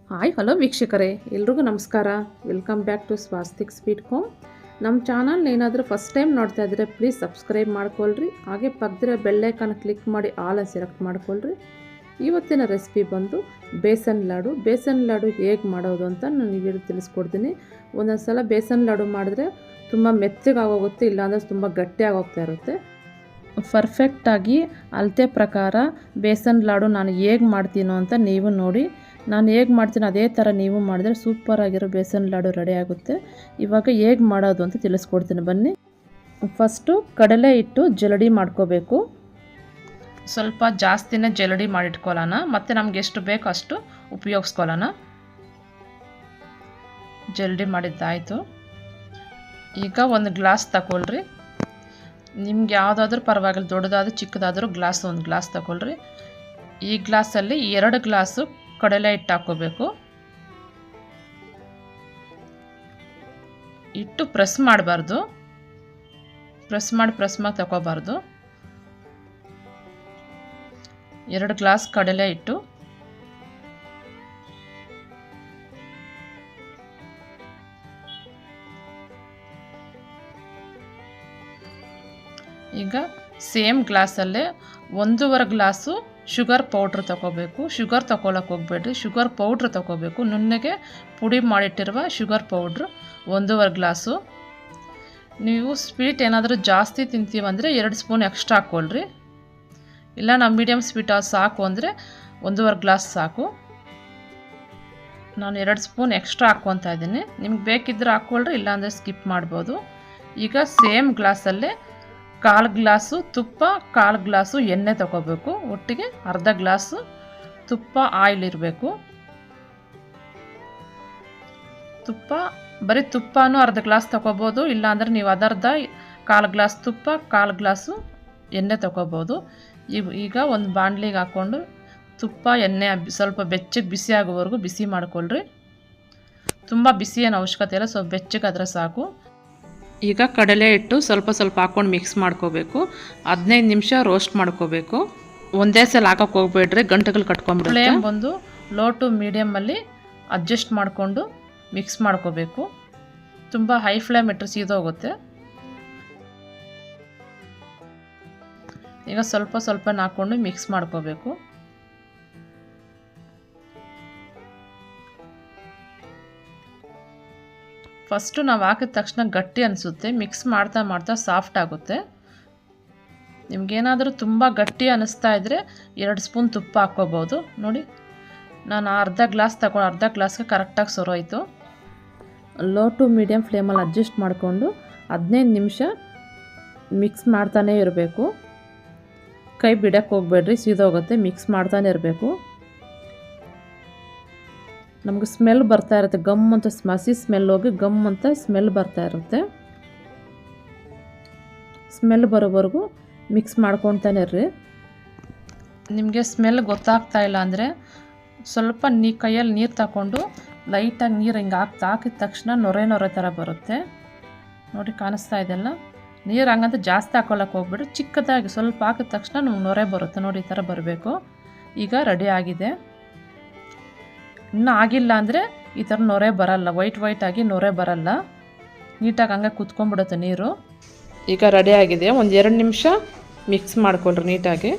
Hi hello ವೀಕ್ಷಕರೇ, ಎಲ್ರಿಗೂ ನಮಸ್ಕಾರ. Welcome back to Swastik sweet home. ನಮ್ಮ ಚಾನಲ್ ಏನಾದರೂ ಫಸ್ಟ್ ಟೈಮ್ ನೋಡ್ತಾ ಇದ್ದರೆ ಪ್ಲೀಸ್ ಸಬ್ಸ್ಕ್ರೈಬ್ ಮಾಡ್ಕೊಳ್ರಿ. ಹಾಗೆ ಪಕ್ಕದ ಬೆಲ್ ಐಕಾನ್ ಕ್ಲಿಕ್ ಮಾಡಿ ಆಲ್ ಸೆಲೆಕ್ಟ್ ಮಾಡ್ಕೊಳ್ರಿ. ಇವತ್ತಿನ ರೆಸಿಪಿ ಬಂದು ಬೇಸನ್ ಲಾಡು ಹೇಗೆ ಮಾಡೋದು ಅಂತ ನಾನು ಈ ವಿಡಿಯೋ ತಿಳಿಸ್ಕೊಡ್ತೀನಿ. ಒಂದೊಂದು ಸಲ ಬೇಸನ್ ಲಾಡು ಮಾಡಿದ್ರೆ ತುಂಬ ಮೆತ್ತಗಾಗೋಗುತ್ತೆ, ಇಲ್ಲಾಂದರೆ ತುಂಬ ಗಟ್ಟಿಯಾಗಿ ಹೋಗ್ತಾ ಇರುತ್ತೆ. ಪರ್ಫೆಕ್ಟಾಗಿ ಅಳತೆ ಪ್ರಕಾರ ಬೇಸನ್ ಲಾಡು ನಾನು ಹೇಗೆ ಮಾಡ್ತೀನೋ ಅಂತ ನೀವು ನೋಡಿ. ನಾನು ಹೇಗೆ ಮಾಡ್ತೀನಿ ಅದೇ ಥರ ನೀವು ಮಾಡಿದ್ರೆ ಸೂಪರಾಗಿರೋ ಬೇಸನ್ ಲಾಡು ರೆಡಿ ಆಗುತ್ತೆ. ಇವಾಗ ಹೇಗೆ ಮಾಡೋದು ಅಂತ ತಿಳಿಸ್ಕೊಡ್ತೀನಿ ಬನ್ನಿ. ಫಸ್ಟು ಕಡಲೆ ಹಿಟ್ಟು ಜಲಡಿ ಮಾಡ್ಕೋಬೇಕು. ಸ್ವಲ್ಪ ಜಾಸ್ತಿನೇ ಜಲಡಿ ಮಾಡಿಟ್ಕೊಳ್ಳೋಣ, ಮತ್ತು ನಮ್ಗೆ ಎಷ್ಟು ಬೇಕೋ ಅಷ್ಟು ಉಪಯೋಗಿಸ್ಕೊಳ್ಳೋಣ. ಜಲಡಿ ಮಾಡಿದ್ದಾಯಿತು. ಈಗ ಒಂದು ಗ್ಲಾಸ್ ತಗೊಳ್ರಿ. ನಿಮ್ಗೆ ಯಾವುದಾದ್ರೂ ಪರವಾಗಿಲ್ಲ, ದೊಡ್ಡದಾದ್ರೂ ಚಿಕ್ಕದಾದರೂ ಗ್ಲಾಸ್ ಒಂದು ಗ್ಲಾಸ್ ತಗೊಳ್ರಿ. ಈ ಗ್ಲಾಸಲ್ಲಿ 2 ಗ್ಲಾಸು ಕಡಲೆ ಹಿಟ್ಟು ಹಾಕ್ಕೋಬೇಕು. ಹಿಟ್ಟು ಪ್ರೆಸ್ ಮಾಡಬಾರ್ದು, ಪ್ರೆಸ್ ಮಾಡಿ ತಗೋಬಾರ್ದು. 2 ಗ್ಲಾಸ್ ಕಡಲೆ ಹಿಟ್ಟು. ಈಗ ಸೇಮ್ ಗ್ಲಾಸಲ್ಲೇ 1.5 ಗ್ಲಾಸು ಶುಗರ್ ಪೌಡ್ರ್ ತಗೋಬೇಕು. ಶುಗರ್ ತಗೊಳಕ್ಕೆ ಹೋಗ್ಬೇಡ್ರಿ, ಶುಗರ್ ಪೌಡ್ರ್ ತಗೋಬೇಕು. ನುಣ್ಣಗೆ ಪುಡಿ ಮಾಡಿಟ್ಟಿರುವ ಶುಗರ್ ಪೌಡ್ರು 1.5 ಗ್ಲಾಸು. ನೀವು ಸ್ವೀಟ್ ಏನಾದರೂ ಜಾಸ್ತಿ ತಿಂತೀವಂದರೆ 2 ಸ್ಪೂನ್ ಎಕ್ಸ್ಟ್ರಾ ಹಾಕ್ಕೊಳ್ರಿ. ಇಲ್ಲ ನಾವು ಮೀಡಿಯಮ್ ಸ್ವೀಟ್ ಸಾಕು ಅಂದರೆ 1.5 ಗ್ಲಾಸ್ ಸಾಕು. ನಾನು 2 ಸ್ಪೂನ್ ಎಕ್ಸ್ಟ್ರಾ ಹಾಕ್ಕೊತಾ ಇದ್ದೀನಿ. ನಿಮ್ಗೆ ಬೇಕಿದ್ದರೆ ಹಾಕ್ಕೊಳ್ರಿ, ಇಲ್ಲಾಂದರೆ ಸ್ಕಿಪ್ ಮಾಡ್ಬೋದು. ಈಗ ಸೇಮ್ ಗ್ಲಾಸಲ್ಲೇ 1/4 ಗ್ಲಾಸು ತುಪ್ಪ, 1/4 ಗ್ಲಾಸು ಎಣ್ಣೆ ತಗೋಬೇಕು. ಒಟ್ಟಿಗೆ 1/2 ಗ್ಲಾಸು ತುಪ್ಪ ಆಯಿಲ್ ಇರಬೇಕು. ತುಪ್ಪ ಬರೀ ತುಪ್ಪನೂ 1/2 ಗ್ಲಾಸ್ ತಗೋಬೋದು, ಇಲ್ಲಾಂದರೆ ನೀವು ಅದರ್ಧ 1/4 ಗ್ಲಾಸ್ ತುಪ್ಪ 1/4 ಗ್ಲಾಸು ಎಣ್ಣೆ ತಗೋಬೋದು. ಈಗ ಒಂದು ಬಾಣಲಿಗೆ ಹಾಕ್ಕೊಂಡು ತುಪ್ಪ ಎಣ್ಣೆ ಸ್ವಲ್ಪ ಬೆಚ್ಚಗೆ ಬಿಸಿ ಆಗೋವರೆಗೂ ಬಿಸಿ ಮಾಡ್ಕೊಳ್ರಿ. ತುಂಬ ಬಿಸಿ ಏನು ಅವಶ್ಯಕತೆ ಇಲ್ಲ, ಸ್ವಲ್ಪ ಬೆಚ್ಚಗಾದರೆ ಸಾಕು. ಈಗ ಕಡಲೆ ಹಿಟ್ಟು ಸ್ವಲ್ಪ ಹಾಕ್ಕೊಂಡು ಮಿಕ್ಸ್ ಮಾಡ್ಕೋಬೇಕು. 15 ನಿಮಿಷ ರೋಸ್ಟ್ ಮಾಡ್ಕೋಬೇಕು. ಒಂದೇ ಸಲ ಹಾಕೋಕ್ಕೆ ಹೋಗ್ಬೇಡ್ರಿ, ಗಂಟೆಗಳು ಕಟ್ಕೊಂಡ್ಬಿಡುತ್ತೆ. ಫ್ಲೇಮ್ ಬಂದು ಲೋ ಟು ಮೀಡಿಯಮಲ್ಲಿ ಅಡ್ಜಸ್ಟ್ ಮಾಡಿಕೊಂಡು ಮಿಕ್ಸ್ ಮಾಡ್ಕೋಬೇಕು. ತುಂಬ ಹೈ ಫ್ಲೇಮ್ ಇಟ್ಟರೆ ಸೀದೋಗುತ್ತೆ. ಈಗ ಸ್ವಲ್ಪ ಹಾಕ್ಕೊಂಡು ಮಿಕ್ಸ್ ಮಾಡ್ಕೋಬೇಕು. ಫಸ್ಟು ನಾವು ಹಾಕಿದ ತಕ್ಷಣ ಗಟ್ಟಿ ಅನಿಸುತ್ತೆ, ಮಿಕ್ಸ್ ಮಾಡ್ತಾ ಸಾಫ್ಟ್ ಆಗುತ್ತೆ. ನಿಮಗೇನಾದರೂ ತುಂಬ ಗಟ್ಟಿ ಅನ್ನಿಸ್ತಾ ಇದ್ದರೆ 2 ಸ್ಪೂನ್ ತುಪ್ಪ ಹಾಕ್ಕೋಬೋದು. ನೋಡಿ, ನಾನು 1/2 ಗ್ಲಾಸ್ ತಗೊಂಡು 1/2 ಗ್ಲಾಸ್ಗೆ ಕರೆಕ್ಟಾಗಿ ಸೊರೋಯ್ತು. ಲೋ ಟು ಮೀಡಿಯಮ್ ಫ್ಲೇಮಲ್ಲಿ ಅಡ್ಜಸ್ಟ್ ಮಾಡಿಕೊಂಡು 15 ನಿಮಿಷ ಮಿಕ್ಸ್ ಮಾಡ್ತಾನೇ ಇರಬೇಕು. ಕೈ ಬಿಡಕ್ಕೆ ಹೋಗ್ಬೇಡ್ರಿ, ಸೀದೋಗುತ್ತೆ. ಮಿಕ್ಸ್ ಮಾಡ್ತಾನೆ ಇರಬೇಕು. ನಮಗೆ ಸ್ಮೆಲ್ ಬರ್ತಾ ಇರುತ್ತೆ, ಗಮ್ ಅಂತ ಮಸಿ ಸ್ಮೆಲ್ ಹೋಗಿ ಗಮ್ ಅಂತ ಸ್ಮೆಲ್ ಬರ್ತಾ ಇರುತ್ತೆ. ಸ್ಮೆಲ್ ಬರೋವರೆಗೂ ಮಿಕ್ಸ್ ಮಾಡ್ಕೊತಾನೆ ಇರ್ರಿ. ನಿಮಗೆ ಸ್ಮೆಲ್ ಗೊತ್ತಾಗ್ತಾ ಇಲ್ಲ ಅಂದರೆ ಸ್ವಲ್ಪ ಕೈಯಲ್ಲಿ ನೀರು ತಗೊಂಡು ಲೈಟಾಗಿ ನೀರು ಹಿಂಗೆ ಹಾಕಿದ ತಕ್ಷಣ ನೊರೆ ಥರ ಬರುತ್ತೆ. ನೋಡಿ, ಕಾಣಿಸ್ತಾ ಇದೆಲ್ಲ. ನೀರು ಹಂಗಂತ ಜಾಸ್ತಿ ಹಾಕೊಳ್ಳೋಕೆ ಹೋಗ್ಬಿಡ್ರಿ, ಚಿಕ್ಕದಾಗಿ ಸ್ವಲ್ಪ ಹಾಕಿದ ತಕ್ಷಣ ನಮ್ಗೆ ನೊರೆ ಬರುತ್ತೆ. ನೋಡಿ, ಈ ಥರ ಬರಬೇಕು. ಈಗ ರೆಡಿ ಆಗಿದೆ. ಇನ್ನೂ ಆಗಿಲ್ಲ ಅಂದರೆ ಈ ಥರ ನೊರೆ ಬರಲ್ಲ, ವೈಟ್ ಆಗಿ ನೊರೆ ಬರಲ್ಲ, ನೀಟಾಗಿ ಹಂಗೆ ಕುತ್ಕೊಂಡ್ಬಿಡುತ್ತೆ ನೀರು. ಈಗ ರೆಡಿ ಆಗಿದೆ. ಒಂದು 2 ನಿಮಿಷ ಮಿಕ್ಸ್ ಮಾಡ್ಕೊಳ್ರಿ ನೀಟಾಗಿ.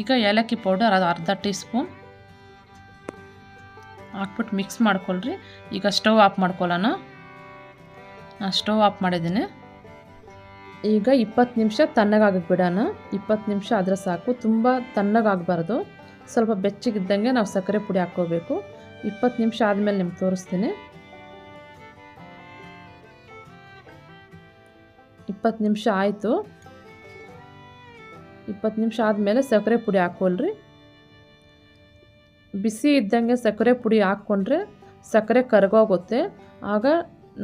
ಈಗ ಏಲಕ್ಕಿ ಪೌಡರ್ ಅದು 1/2 ಟೀ ಸ್ಪೂನ್ ಹಾಕ್ಬಿಟ್ಟು ಮಿಕ್ಸ್ ಮಾಡ್ಕೊಳ್ರಿ. ಈಗ ಸ್ಟವ್ ಆಫ್ ಮಾಡ್ಕೊಳ್ಳೋಣ. ನಾನು ಸ್ಟವ್ ಆಫ್ ಮಾಡಿದ್ದೀನಿ. ಈಗ 20 ನಿಮಿಷ ತಣ್ಣಗಾಗಕ್ಕೆ ಬಿಡೋಣ. 20 ನಿಮಿಷ ಆದರೆ ಸಾಕು, ತುಂಬ ತಣ್ಣಗಾಗಬಾರ್ದು. ಸ್ವಲ್ಪ ಬೆಚ್ಚಗಿದ್ದಂಗೆ ನಾವು ಸಕ್ಕರೆ ಪುಡಿ ಹಾಕ್ಕೋಬೇಕು. 20 ನಿಮಿಷ ಆದಮೇಲೆ ನಿಮ್ಗೆ ತೋರಿಸ್ತೀನಿ. 20 ನಿಮಿಷ ಆಯಿತು. 20 ನಿಮಿಷ ಆದಮೇಲೆ ಸಕ್ಕರೆ ಪುಡಿ ಹಾಕ್ಕೊಳ್ರಿ. ಬಿಸಿ ಇದ್ದಂಗೆ ಸಕ್ಕರೆ ಪುಡಿ ಹಾಕ್ಕೊಂಡ್ರೆ ಸಕ್ಕರೆ ಕರಗೋಗುತ್ತೆ. ಆಗ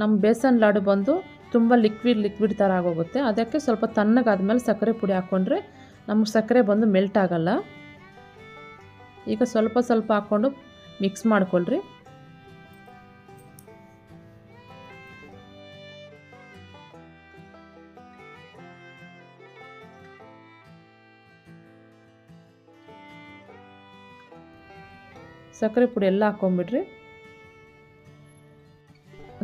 ನಮ್ಮ ಬೇಸನ್ ಲಾಡು ಬಂದು ತುಂಬ ಲಿಕ್ವಿಡ್ ಥರ ಆಗೋಗುತ್ತೆ. ಅದಕ್ಕೆ ಸ್ವಲ್ಪ ತಣ್ಣಗಾದ್ಮೇಲೆ ಸಕ್ಕರೆ ಪುಡಿ ಹಾಕ್ಕೊಂಡ್ರೆ ನಮಗೆ ಸಕ್ಕರೆ ಬಂದು ಮೆಲ್ಟ್ ಆಗಲ್ಲ. ಈಗ ಸ್ವಲ್ಪ ಹಾಕ್ಕೊಂಡು ಮಿಕ್ಸ್ ಮಾಡ್ಕೊಳ್ರಿ. ಸಕ್ಕರೆ ಪುಡಿ ಎಲ್ಲ ಹಾಕ್ಕೊಂಬಿಡ್ರಿ.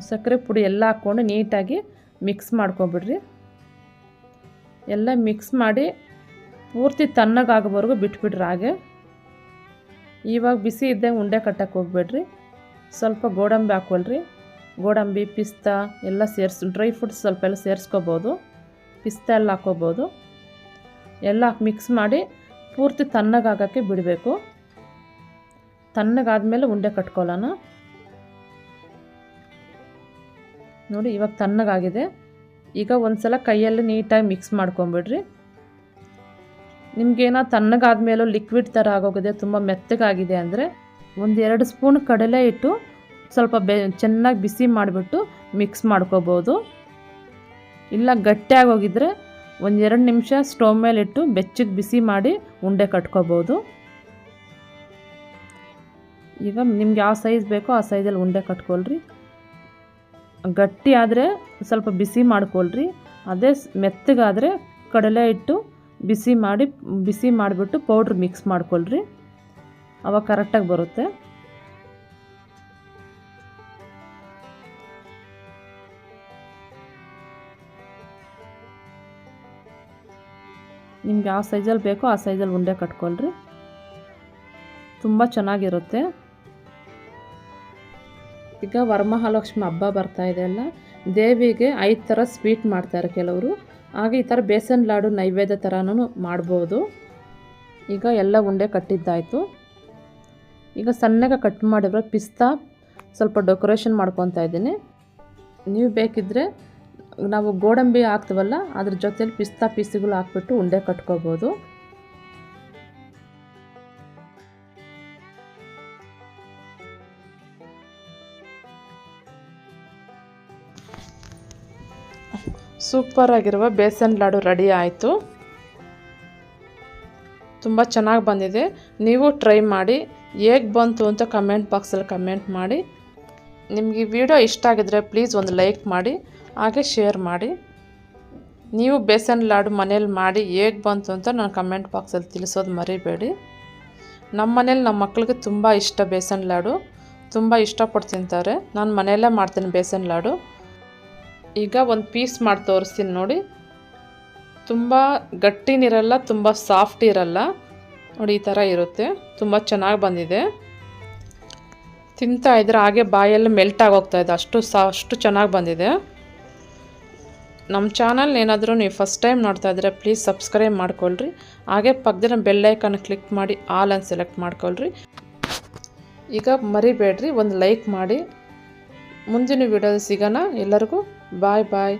ಸಕ್ಕರೆ ಪುಡಿ ಎಲ್ಲ ಹಾಕ್ಕೊಂಡು ನೀಟಾಗಿ ಮಿಕ್ಸ್ ಮಾಡ್ಕೊಬಿಡ್ರಿ. ಎಲ್ಲ ಮಿಕ್ಸ್ ಮಾಡಿ ಪೂರ್ತಿ ತಣ್ಣಗಾಗೋವರೆಗೂ ಬಿಟ್ಬಿಡ್ರಿ. ಹಾಗೆ ಇವಾಗ ಬಿಸಿ ಇದ್ದಂಗೆ ಉಂಡೆ ಕಟ್ಟಕ್ಕೆ ಹೋಗ್ಬೇಡ್ರಿ. ಸ್ವಲ್ಪ ಗೋಡಂಬಿ ಹಾಕ್ಕೊಳ್ರಿ. ಗೋಡಂಬಿ ಪಿಸ್ತಾ ಎಲ್ಲ ಡ್ರೈ ಫ್ರೂಟ್ಸ್ ಸ್ವಲ್ಪ ಎಲ್ಲ ಸೇರಿಸ್ಕೋಬೋದು. ಪಿಸ್ತಾ ಎಲ್ಲ ಹಾಕ್ಕೋಬೋದು. ಎಲ್ಲ ಮಿಕ್ಸ್ ಮಾಡಿ ಪೂರ್ತಿ ತಣ್ಣಗಾಗೋಕ್ಕೆ ಬಿಡಬೇಕು. ತಣ್ಣಗಾದ್ಮೇಲೆ ಉಂಡೆ ಕಟ್ಕೊಳ್ಳೋಣ. ನೋಡಿ ಇವಾಗ ತಣ್ಣಗಾಗಿದೆ. ಈಗ ಒಂದು ಸಲ ಕೈಯಲ್ಲಿ ನೀಟಾಗಿ ಮಿಕ್ಸ್ ಮಾಡ್ಕೊಂಬಿಡ್ರಿ. ನಿಮಗೇನೋ ತಣ್ಣಗಾದ್ಮೇಲೂ ಲಿಕ್ವಿಡ್ ಥರ ಆಗೋಗಿದೆ, ತುಂಬ ಮೆತ್ತಗಾಗಿದೆ ಅಂದರೆ 1-2 ಸ್ಪೂನ್ ಕಡಲೆ ಹಿಟ್ಟು ಸ್ವಲ್ಪ ಚೆನ್ನಾಗಿ ಬಿಸಿ ಮಾಡಿಬಿಟ್ಟು ಮಿಕ್ಸ್ ಮಾಡ್ಕೋಬೋದು. ಇಲ್ಲ ಗಟ್ಟಿಯಾಗಿ ಹೋಗಿದ್ರೆ 1-2 ನಿಮಿಷ ಸ್ಟವ್ ಮೇಲೆ ಇಟ್ಟು ಬೆಚ್ಚಗೆ ಬಿಸಿ ಮಾಡಿ ಉಂಡೆ ಕಟ್ಕೋಬೋದು. ಈಗ ನಿಮ್ಗೆ ಯಾವ ಸೈಜ್ ಬೇಕೋ ಆ ಸೈಜಲ್ಲಿ ಉಂಡೆ ಕಟ್ಕೊಳ್ರಿ. ಗಟ್ಟಿ ಆದರೆ ಸ್ವಲ್ಪ ಬಿಸಿ ಮಾಡ್ಕೊಳ್ರಿ. ಅದೇ ಮೆತ್ತಗಾದರೆ ಕಡಲೆ ಹಿಟ್ಟು ಬಿಸಿ ಮಾಡಿಬಿಟ್ಟು ಪೌಡ್ರ್ ಮಿಕ್ಸ್ ಮಾಡ್ಕೊಳ್ರಿ. ಅವಾಗ ಕರೆಕ್ಟಾಗಿ ಬರುತ್ತೆ. ನಿಮ್ಗೆ ಯಾವ ಸೈಜಲ್ಲಿ ಬೇಕೋ ಆ ಸೈಜಲ್ಲಿ ಉಂಡೆ ಕಟ್ಕೊಳ್ರಿ. ತುಂಬ ಚೆನ್ನಾಗಿರುತ್ತೆ. ಈಗ ವರಮಹಾಲಕ್ಷ್ಮಿ ಹಬ್ಬ ಬರ್ತಾ ಇದೆ ಅಲ್ಲ, ದೇವಿಗೆ 5 ಥರ ಸ್ವೀಟ್ ಮಾಡ್ತಾರೆ ಕೆಲವರು. ಹಾಗೆ ಈ ಥರ ಬೇಸನ್ ಲಾಡು ನೈವೇದ್ಯ ಥರನೂ ಮಾಡ್ಬೋದು. ಈಗ ಎಲ್ಲ ಉಂಡೆ ಕಟ್ಟಿದ್ದಾಯಿತು. ಈಗ ಸಣ್ಣಗೆ ಕಟ್ ಮಾಡಿರೋ ಪಿಸ್ತಾ ಸ್ವಲ್ಪ ಡೆಕೋರೇಷನ್ ಮಾಡ್ಕೊತಾ ಇದ್ದೀನಿ. ನೀವು ಬೇಕಿದ್ದರೆ ನಾವು ಗೋಡಂಬಿ ಹಾಕ್ತೀವಲ್ಲ ಅದ್ರ ಜೊತೆಲಿ ಪಿಸ್ತಾ ಪೀಸ್ಗಳು ಹಾಕ್ಬಿಟ್ಟು ಉಂಡೆ ಕಟ್ಕೋಬೋದು. ಸೂಪರಾಗಿರುವ ಬೇಸನ್ ಲಾಡು ರೆಡಿ ಆಯಿತು. ತುಂಬ ಚೆನ್ನಾಗಿ ಬಂದಿದೆ. ನೀವು ಟ್ರೈ ಮಾಡಿ ಹೇಗೆ ಬಂತು ಅಂತ ಕಮೆಂಟ್ ಬಾಕ್ಸಲ್ಲಿ ಕಮೆಂಟ್ ಮಾಡಿ. ನಿಮಗೆ ಈ ವಿಡಿಯೋ ಇಷ್ಟ ಆಗಿದ್ರೆ ಪ್ಲೀಸ್ ಒಂದು ಲೈಕ್ ಮಾಡಿ, ಹಾಗೆ ಶೇರ್ ಮಾಡಿ. ನೀವು ಬೇಸನ್ ಲಾಡು ಮನೇಲಿ ಮಾಡಿ ಹೇಗೆ ಬಂತು ಅಂತ ನಾನು ಕಮೆಂಟ್ ಬಾಕ್ಸಲ್ಲಿ ತಿಳಿಸೋದು ಮರಿಬೇಡಿ. ನಮ್ಮ ಮನೇಲಿ ನಮ್ಮ ಮಕ್ಕಳಿಗೆ ತುಂಬ ಇಷ್ಟ ಬೇಸನ್ ಲಾಡು, ತುಂಬ ಇಷ್ಟಪಟ್ಟು ತಿಂತಾರೆ. ನಾನು ಮನೆಯಲ್ಲೇ ಮಾಡ್ತೀನಿ ಬೇಸನ್ ಲಾಡು. ಈಗ ಒಂದು ಪೀಸ್ ಮಾಡಿ ತೋರಿಸ್ತೀನಿ ನೋಡಿ. ತುಂಬ ಗಟ್ಟಿನಿರಲ್ಲ, ತುಂಬ ಸಾಫ್ಟ್ ಇರಲ್ಲ ನೋಡಿ, ಈ ಥರ ಇರುತ್ತೆ. ತುಂಬ ಚೆನ್ನಾಗಿ ಬಂದಿದೆ. ತಿಂತಾ ಇದ್ರೆ ಹಾಗೆ ಬಾಯಲ್ಲಿ ಮೆಲ್ಟ್ ಆಗೋಗ್ತಾ ಇದೆ, ಅಷ್ಟು ಚೆನ್ನಾಗಿ ಬಂದಿದೆ. ನಮ್ಮ ಚಾನಲ್ ಏನಾದರೂ ನೀವು ಫಸ್ಟ್ ಟೈಮ್ ನೋಡ್ತಾ ಇದ್ದರೆ ಪ್ಲೀಸ್ ಸಬ್ಸ್ಕ್ರೈಬ್ ಮಾಡ್ಕೊಳ್ರಿ. ಹಾಗೆ ಪಕ್ಕದ ಬೆಲ್ ಐಕಾನ್ ಕ್ಲಿಕ್ ಮಾಡಿ ಆಲ್ ಅಂತ ಸೆಲೆಕ್ಟ್ ಮಾಡ್ಕೊಳ್ರಿ. ಈಗ ಮರಿಬೇಡ್ರಿ ಒಂದು ಲೈಕ್ ಮಾಡಿ. ಮುಂದಿನ ವಿಡಿಯೋದಲ್ಲಿ ಸಿಗೋಣ. ಎಲ್ಲರಿಗೂ ಬಾಯ್ ಬಾಯ್.